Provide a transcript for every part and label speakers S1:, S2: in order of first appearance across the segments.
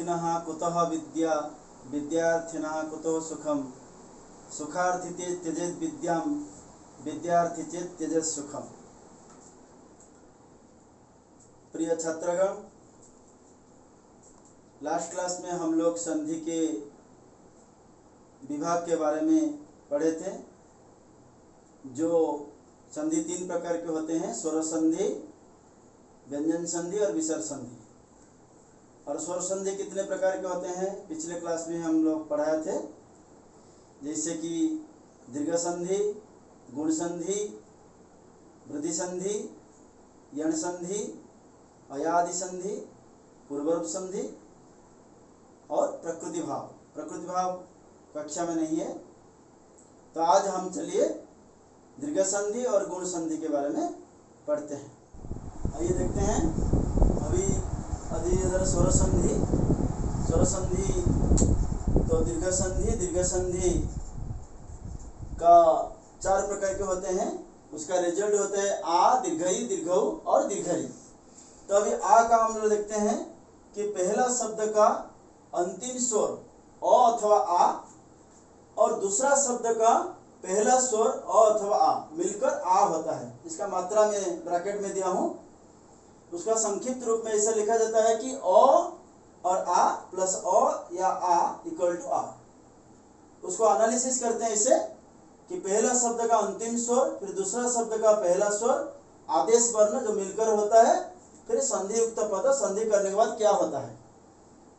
S1: विद्यार्थिनः कुतः विद्या विद्यार्थिनः कुतो सुखम सुखार्थिते त्यजेत विद्यां विद्यार्थी चेत त्यजेत सुखम। प्रिय छात्रगण, लास्ट क्लास में हम लोग संधि के विभाग के बारे में पढ़े थे। जो संधि तीन प्रकार के होते हैं, स्वर संधि, व्यंजन संधि और विसर्ग संधि। और स्वर संधि कितने प्रकार के होते हैं पिछले क्लास में हम लोग पढ़ाए थे, जैसे कि दीर्घ संधि, गुण संधि, वृद्धि संधि, यण संधि, अयादि संधि, पूर्वरूप संधि और प्रकृति भाव। प्रकृति भाव कक्षा में नहीं है, तो आज हम चलिए दीर्घ संधि और गुण संधि के बारे में पढ़ते हैं। आइए देखते हैं। अभी इधर स्वर संधि, तो दीर्घ संधि का चार प्रकार के होते हैं। उसका रिजल्ट होता है आ, दीर्घई, दीर्घऊ और दीर्घई। तो अभी आ का हम लोग देखते हैं कि पहला शब्द का अंतिम स्वर अ अथवा आ और दूसरा शब्द का पहला स्वर अ अथवा आ मिलकर आ होता है। इसका मात्रा में ब्रैकेट में दिया हूं। उसका संक्षिप्त रूप में ऐसा लिखा जाता है कि अ और आ प्लस अ या आ इक्वल टू आ। उसको एनालिसिस करते हैं इसे कि पहला शब्द का अंतिम स्वर, फिर दूसरा शब्द का पहला स्वर, आदेश वर्ण जो मिलकर होता है, फिर संधि युक्त पद, संधि करने के बाद क्या होता है।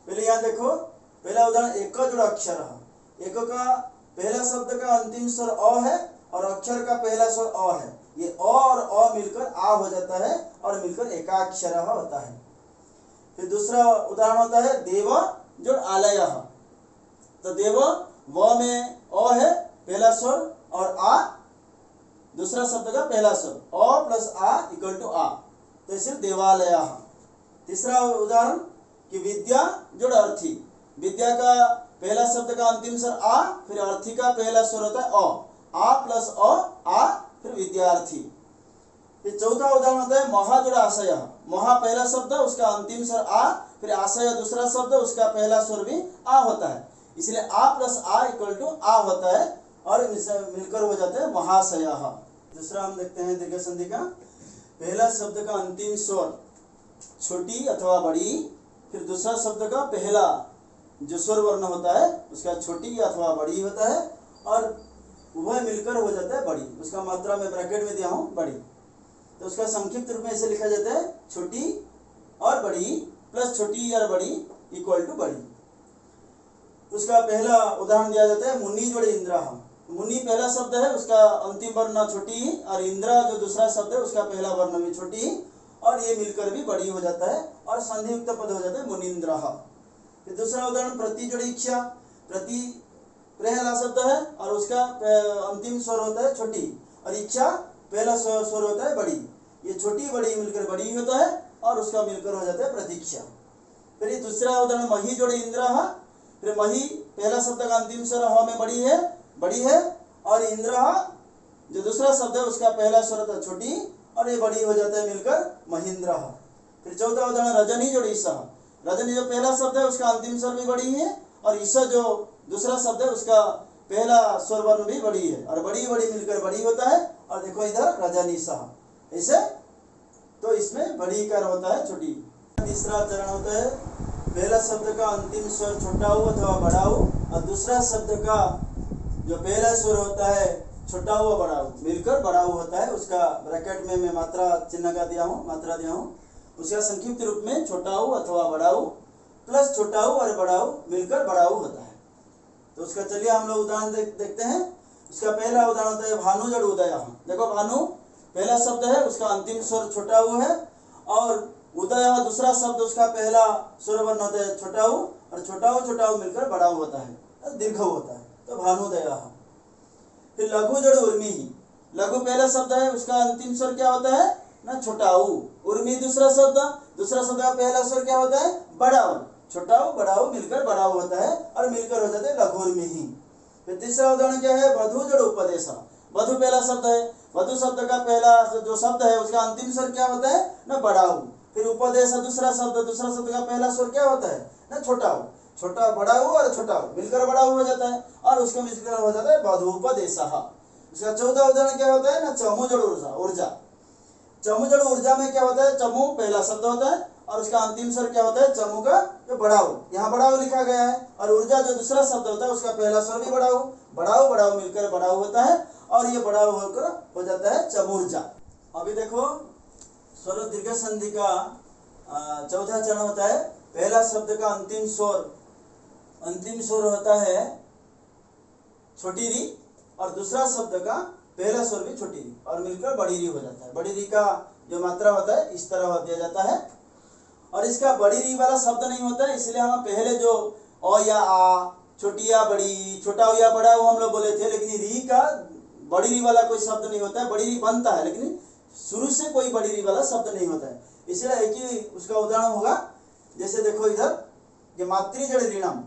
S1: पहले यहाँ देखो, पहला उदाहरण एक का जुड़ा अक्षर है। एक का पहला शब्द का अंतिम स्वर अ है और अक्षर का पहला स्वर अ है। ये अ और अ मिलकर आ हो जाता है और मिलकर एकाक्षर होता है। फिर दूसरा उदाहरण होता है देव जुड़ आलय। तो देव व में अ है पहला स्वर और आ दूसरा शब्द का पहला स्वर, अ प्लस आ इक्वल टू आ, तो सिर्फ देवालय। तीसरा उदाहरण कि विद्या जुड़ अर्थी। विद्या का पहला शब्द का अंतिम स्वर आ, फिर अर्थी का पहला स्वर होता है अ, आ प्लस अ आ, फिर विद्यार्थी। फिर चौथा उदाहरण होता है महा जुड़ आशय। महा पहला शब्द, उसका अंतिम स्वर आ, फिर आशय दूसरा शब्द, उसका पहला स्वर भी आ होता है, इसलिए आ प्लस आ इक्वल टू आ होता है और मिलकर हो जाता है महाशय। दूसरा हम देखते हैं दीर्घ संधि का। पहला शब्द का अंतिम स्वर छोटी अथवा बड़ी, फिर दूसरा शब्द का पहला जो स्वर वर्ण होता है उसका छोटी अथवा बड़ी होता है और वह मिलकर हो जाता है बड़ी। उसका मात्रा में ब्रैकेट में दिया हूं बड़ी। तो उसका संक्षिप्त रूप में ऐसे लिखा जाता है छोटी और बड़ी प्लस छोटी और बड़ी इक्वल टू बड़ी। उसका पहला उदाहरण दिया जाता है मुनि जोड़े इंद्रा। मुनि पहला शब्द है, उसका अंतिम वर्ण छोटी, और इंद्रा जो दूसरा शब्द है उसका पहला वर्ण भी छोटी, और ये मिलकर भी बड़ी हो जाता है और संधि युक्त पद हो जाता है मुनिंद्र। फिर दूसरा उदाहरण प्रति जोड़े इच्छा। प्रति पहला शब्द है और उसका अंतिम स्वर होता है छोटी, और इच्छा पहला स्वर होता है बड़ी। ये छोटी बड़ी मिलकर बड़ी होता है और उसका मिलकर हो जाता है प्रतीक्षा। फिर ये दूसरा उदाहरण मही जोड़े इंद्र। फिर मही पहला शब्द का अंतिम स्वर ह में बड़ी है और इंद्र जो दूसरा शब्द है उसका पहला स्वर होता है छोटी और ये बड़ी हो जाता है मिलकर महेंद्र। फिर चौथा उदाहरण रजनी जोड़े ईसा। रजनी जो पहला शब्द है उसका अंतिम स्वर भी बड़ी है और ईसा जो दूसरा शब्द है उसका पहला स्वर वर्ण भी बड़ी है और बड़ी मिलकर बड़ी होता है। और देखो इधर रजनीसा ऐसे, तो इसमें बड़ी कर होता है छोटी। तीसरा चरण होता है पहला शब्द का अंतिम स्वर छोटा हो अथवा बड़ा हो और दूसरा शब्द का जो पहला स्वर होता है छोटा हो बड़ा हो मिलकर बड़ा हो होता है। उसका ब्रैकेट में मैं मात्रा चिन्ह का मात्रा दिया हूँ। उसका संक्षिप्त रूप में छोटा हो अथवा बड़ा हो प्लस छोटा हो और बड़ा हो मिलकर बड़ा हो होता है। तो उसका चलिए हम लोग उदाहरण देखते हैं। उसका पहला उदाहरण होता है भानु जड़ उदय। देखो भानु पहला शब्द है, उसका अंतिम स्वर छोटा हो है और उदय दूसरा शब्द, उसका पहला स्वर वर्ण होता है छोटा हो और छोटा हो मिलकर बड़ा हो होता है, दीर्घ होता है, तो भानुदय। फिर लघु जड़ उर्मी। लघु पहला शब्द है, उसका अंतिम स्वर क्या होता है ना छोटा हो। उर्मी दूसरा शब्द का पहला स्वर क्या होता है बड़ा हो। छोटा हो बड़ा हो मिलकर बड़ा हो होता है और मिलकर हो जाता है लघु उर्मी। फिर तीसरा उदाहरण क्या है वधु जड़ उपदेश। वधु पहला शब्द है, वधु शब्द का पहला जो शब्द है उसका अंतिम स्वर क्या होता है ना बड़ा हो। फिर उपदेश दूसरा शब्द का पहला स्वर क्या होता है ना, छोटा हो, छोटा बड़ा हो और छोटा हो मिलकर बड़ा हो जाता है, और उसको मिलकर हो जाता है बधूपदेश। इसका चौथा उदाहरण क्या होता है ना, चमुजड़ ऊर्जा। चमुजड़ ऊर्जा में क्या होता है, चमु पहला शब्द होता है और उसका अंतिम स्वर क्या होता है, चमु का जो बड़ाऊ, यहाँ बड़ाऊ लिखा गया है, और ऊर्जा जो दूसरा शब्द होता है उसका पहला स्वर भी बड़ाऊ मिलकर बड़ाऊ होता है, और ये बड़ाऊ होकर हो जाता है चमुर्जा। अभी देखो स्वर दीर्घ संधि का चौथा चरण होता है, पहला शब्द का अंतिम स्वर होता है छोटी री, और दूसरा शब्द का पहला स्वर भी छोटी री और मिलकर बड़ी री हो जाता है। बड़ी री का जो मात्रा होता है इस तरह दिया जाता है, और इसका बड़ी री वाला शब्द नहीं होता है, इसलिए हम पहले जो अ या आ, छोटी या बड़ी, छोटा हो या बड़ा हो हम लोग बोले थे, लेकिन री का बड़ी री वाला कोई शब्द नहीं होता है। बड़ी री बनता है लेकिन शुरू से कोई बड़ी री वाला शब्द नहीं होता है, इसलिए एक ही उसका उदाहरण होगा। जैसे देखो इधर ये मातृजड़ ऋणम,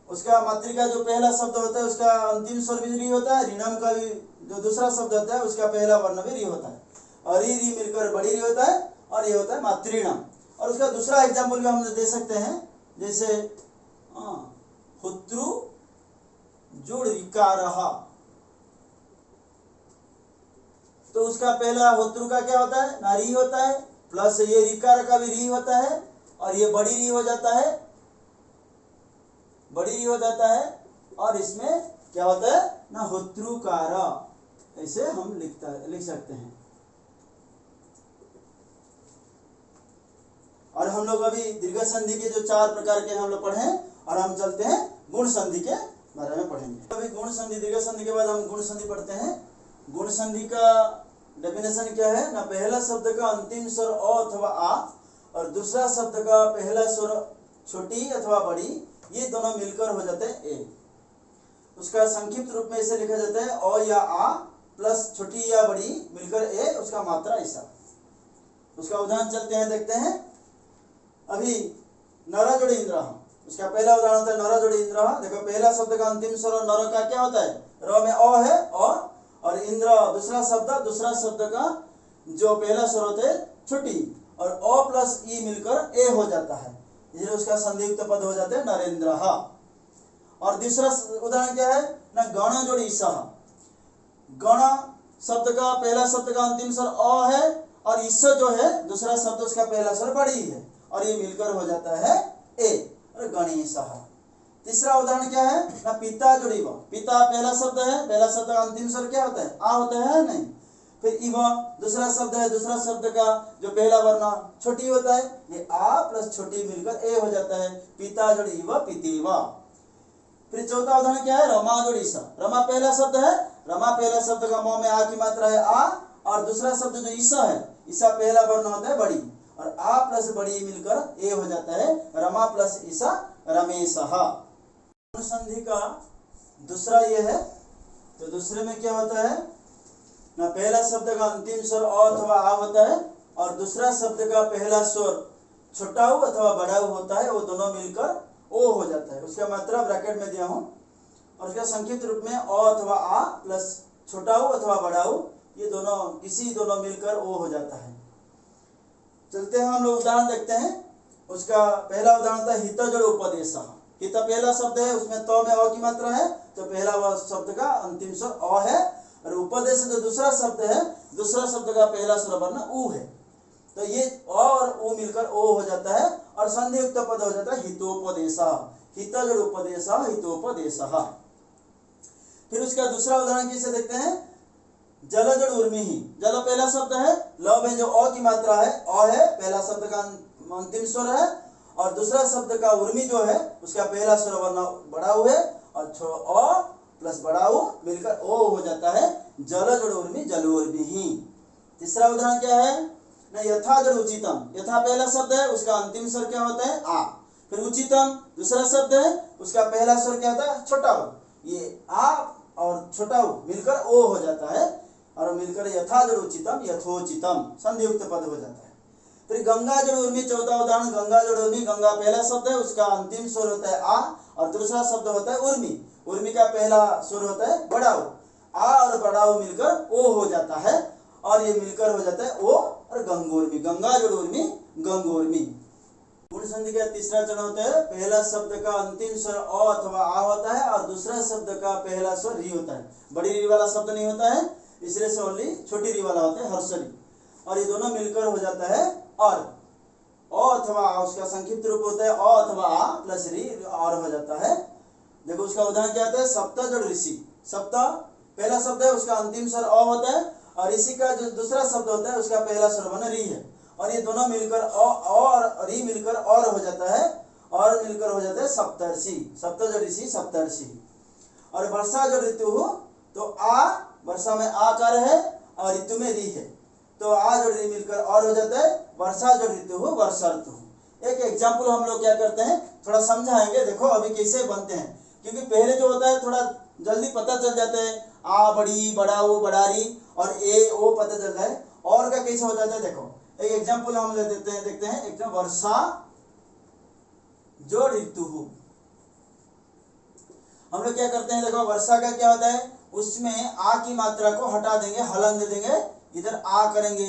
S1: उसका मातृ का जो पहला शब्द होता है उसका अंतिम स्वर भी री होता है, ऋणम का भी जो दूसरा शब्द होता है उसका पहला वर्ण भी री होता है, और री मिलकर बड़ी री होता है, और ये होता है मातृणम। और उसका दूसरा एग्जाम्पल भी हम दे सकते हैं, जैसे हुत्रु जुड़ ऋकारहा, तो उसका पहला हुत्रु का क्या होता है, नारी होता है, प्लस ये ऋकार का भी री होता है, और ये बड़ी री हो जाता है, और इसमें क्या होता है ना, हुत्रुकार, ऐसे हम लिख सकते हैं। और हम लोग अभी दीर्घ संधि के जो 4 प्रकार के हम लोग पढ़े हैं, और हम चलते हैं गुण संधि के बारे में पढ़ेंगे। अभी गुण संधि, दीर्घ संधि के बाद हम गुण संधि पढ़ते हैं। गुण संधि का डेफिनेशन क्या है ना, पहला शब्द का अंतिम स्वर अ अथवा आ, और दूसरा शब्द का पहला स्वर छोटी अथवा बड़ी, ये दोनों मिलकर हो जाते हैं ए। उसका संक्षिप्त रूप में इसे लिखा जाता है अ या आ प्लस छोटी या बड़ी मिलकर ए, उसका मात्रा ऐसा। उसका उदाहरण चलते हैं, देखते हैं। अभी नर जोड़ी इंद्र, उसका पहला उदाहरण होता है नर जोड़ी इंद्र। देखो पहला शब्द का अंतिम स्वर नर का क्या होता है, र में अ है अ, और इंद्र दूसरा शब्द का जो पहला स्वर होता है छोटी, और अ प्लस ई मिलकर ए हो जाता है, इसलिए उसका संधियुक्त पद हो जाते हैं नरेंद्र। और दूसरा उदाहरण क्या है ना, गण जोड़ी सह। गण शब्द का पहला शब्द का अंतिम स्वर अ है, और इस जो है दूसरा शब्द उसका पहला स्वर बड़ी है, और ये मिलकर हो जाता है ए, और गणेशः। तीसरा उदाहरण क्या है ना, पिता जोड़ी व। पिता पहला शब्द है, पहला शब्द का अंतिम स्वर क्या होता है, आ होता है नहीं। फिर इव दूसरा शब्द है, दूसरा शब्द का जो पहला वर्ण छोटी होता है, ये आ प्लस छोटी मिलकर ए हो जाता है, पिता जोड़ी इव पितेव। फिर चौथा उदाहरण क्या है, रमा जोड़ी स। रमा पहला शब्द है, रमा पहला शब्द का म में आ की मात्रा है आ, और दूसरा शब्द जो ईसा है, ईसा पहला वर्ण होता है बड़ी, और आ प्लस बड़ी मिलकर ए हो जाता है, रमा प्लस ईसा रमेशः। गुण संधि का दूसरा ये है, तो दूसरे में क्या होता है ना, पहला शब्द का अंतिम स्वर अ अथवा आ होता है, और दूसरा शब्द का पहला स्वर छोटा उ अथवा बड़ा उ होता है, वो दोनों मिलकर ओ हो जाता है। उसका मात्रा ब्रैकेट में दिया हूं, और उसका संक्षिप्त रूप में अ अथवा आ प्लस छोटा उ अथवा बड़ा उ, ये दोनों मिलकर ओ हो जाता है। चलते हैं हम लोग उदाहरण देखते हैं। उसका पहला उदाहरण था हित जोड़ उपदेश। हित पहला शब्द है, उसमें त में अ की मात्रा है, तो पहला वह शब्द का अंतिम स्वर अ है, और उपदेश जो दूसरा शब्द है, दूसरा शब्द का पहला स्वर वर्ण उ है, तो ये अ और उ मिलकर ओ हो जाता है, और संधि युक्त पद हो जाता है हितोपदेश। हित जोड़ उपदेश हितोपदेश। फिर उसका दूसरा उदाहरण किसे देखते हैं, जल जोड़ उर्मी। जल पहला शब्द है, ल में जो अ की मात्रा है अ है, पहला शब्द का अंतिम स्वर है, और दूसरा शब्द का उर्मी जो है उसका पहला स्वर वर्ण बड़ा उ है, और अ प्लस बड़ा उ मिलकर ओ हो जाता है, जल जोड़ उर्मी जलोर्मी। तीसरा उदाहरण क्या है ना, यथा जोड़ उचितम। यथा पहला शब्द है, उसका अंतिम स्वर क्या होता है आ। फिर उचितम दूसरा शब्द है, उसका पहला स्वर क्या होता है छोटा उ, ये आ और छोटा उ मिलकर ओ हो जाता है, और मिलकर यथा जोड़ उचितम यथोचितम संधियुक्त पद हो जाता है। फिर गंगा जोड़ उर्मी, चौथा उदाहरण गंगा जोड़ उर्मी। गंगा पहला शब्द है, उसका अंतिम स्वर होता है आ, और दूसरा शब्द होता है उर्मी। उर्मी का पहला स्वर होता है बड़ा उ, आ और बड़ा उ मिलकर ओ हो जाता है, और ये मिलकर हो जाता है ओ और गंगोर्मी, गंगा जोड़ उर्मी गंगोर्मी। गुण संधि का तीसरा चरण होता है, पहला शब्द का अंतिम स्वर अ अथवा आ होता है और दूसरा शब्द का पहला स्वर री होता है। बड़ी री वाला शब्द नहीं होता है, इसलिए से ओनली छोटी री वाला होता है हर्षरी, और ये दोनों मिलकर हो जाता है और अ अथवा आ, उसका संक्षिप्त रूप होता है अ अथवा आ प्लस री और हो जाता है। देखो उसका उदाहरण क्या आता है, सप्त जोड़ ऋषि। सप्त पहला शब्द है, उसका अंतिम स्वर अ होता है और ऋषि का जो दूसरा शब्द होता है उसका पहला स्वर बना री है, और ये दोनों मिलकर और री मिलकर और हो जाता है, और मिलकर हो जाता है सप्तर्षि। सप्त जो ऋषि सप्तर्षि। और वर्षा जो ऋतु हो तो आ, वर्षा में आकार है और ऋतु में री है, तो आ जो री मिलकर और हो जाता है वर्षा जो ऋतु हो वर्षा ऋतु। एक एग्जाम्पल हम लोग क्या करते हैं, थोड़ा समझाएंगे, देखो अभी कैसे बनते हैं, क्योंकि पहले जो होता है थोड़ा जल्दी पता चल जाता है, आ बड़ी बड़ा वो बड़ारी और ए ओ पता चलता है, और का कैसे हो जाता है। देखो एक एग्जाम्पल हम ले देते हैं, देखते हैं एकदम वर्षा जो ऋतु हो। हम लोग क्या करते हैं, देखो वर्षा का क्या होता है, उसमें आ की मात्रा को हटा देंगे, हलन दे देंगे, इधर आ करेंगे,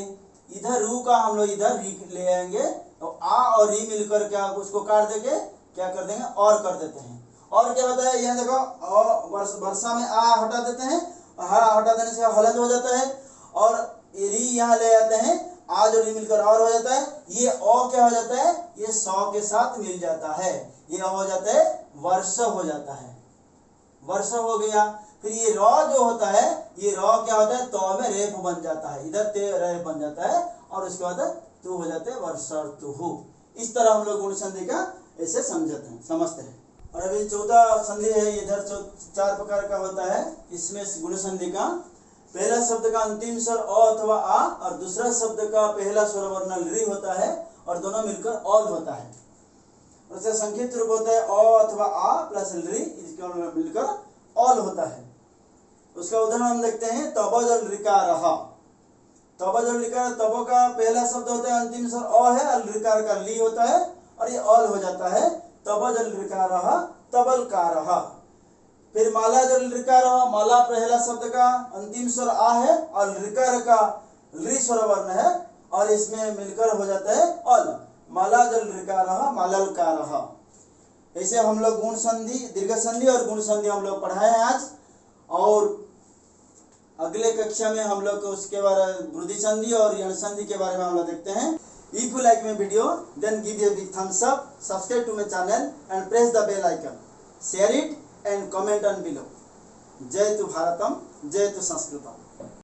S1: इधर रू का हम लोग इधर री ले आएंगे, तो आ और री मिलकर क्या उसको काट देंगे, क्या कर देंगे और कर देते हैं। और क्या होता है, यह देखो वर्षा में आ हटा देते हैं, हटा देने से हलन हो जाता है, और री यहाँ ले आते हैं, आ जो री मिलकर और हो जाता है, ये ओ क्या हो जाता है, ये सौ के साथ मिल जाता है, ये हो जाता है वर्ष हो जाता है, वर्ष हो गया। फिर ये रॉ जो होता है, ये रॉ क्या होता है, तो में रेप बन जाता है, इधर ते रेप बन जाता है, और उसके बाद तू हो जाते हैं वर्षर्तुः। इस तरह हम लोग गुण संधि का ऐसे समझते हैं, समझते हैं। और अभी चौथा संधि है, इधर 4 प्रकार का होता है। इसमें गुण संधि का पहला शब्द का अंतिम स्वर अ अथवा आ और दूसरा शब्द का पहला स्वर वर्ण री होता है, और दोनों मिलकर ऑल होता है। उसका संक्षिप्त रूप होता है अ अथवा आ प्लस री, इसका मिलकर ऑल होता है। उसका उदाहरण हम देखते हैं, तब जल ऋकारः। तब जल ऋकार, तब का पहला शब्द होता है अंतिम स्वर अ है और ऋकार का ली होता है, और ये ऑल हो जाता है, तब जल ऋकारः तबलकारः। फिर माला जल ऋकारः, माला पहला शब्द का अंतिम स्वर आ है और ऋकार का ली स्वर वर्ण है, और इसमें मिलकर हो जाता है ऑल, माला जल ऋकारः माललकारः। ऐसे हम लोग गुण संधि, दीर्घ संधि और गुण संधि हम लोग पढ़ाए हैं आज, और अगले कक्षा में हम लोग उसके बारे वृद्धि संधि और यण संधि के बारे में हम लोग देखते हैं। If you like my video, then give a big thumbs up, subscribe to my channel and press the bell icon. Share it and comment on below. जय तु भारतम, जय तु संस्कृतम।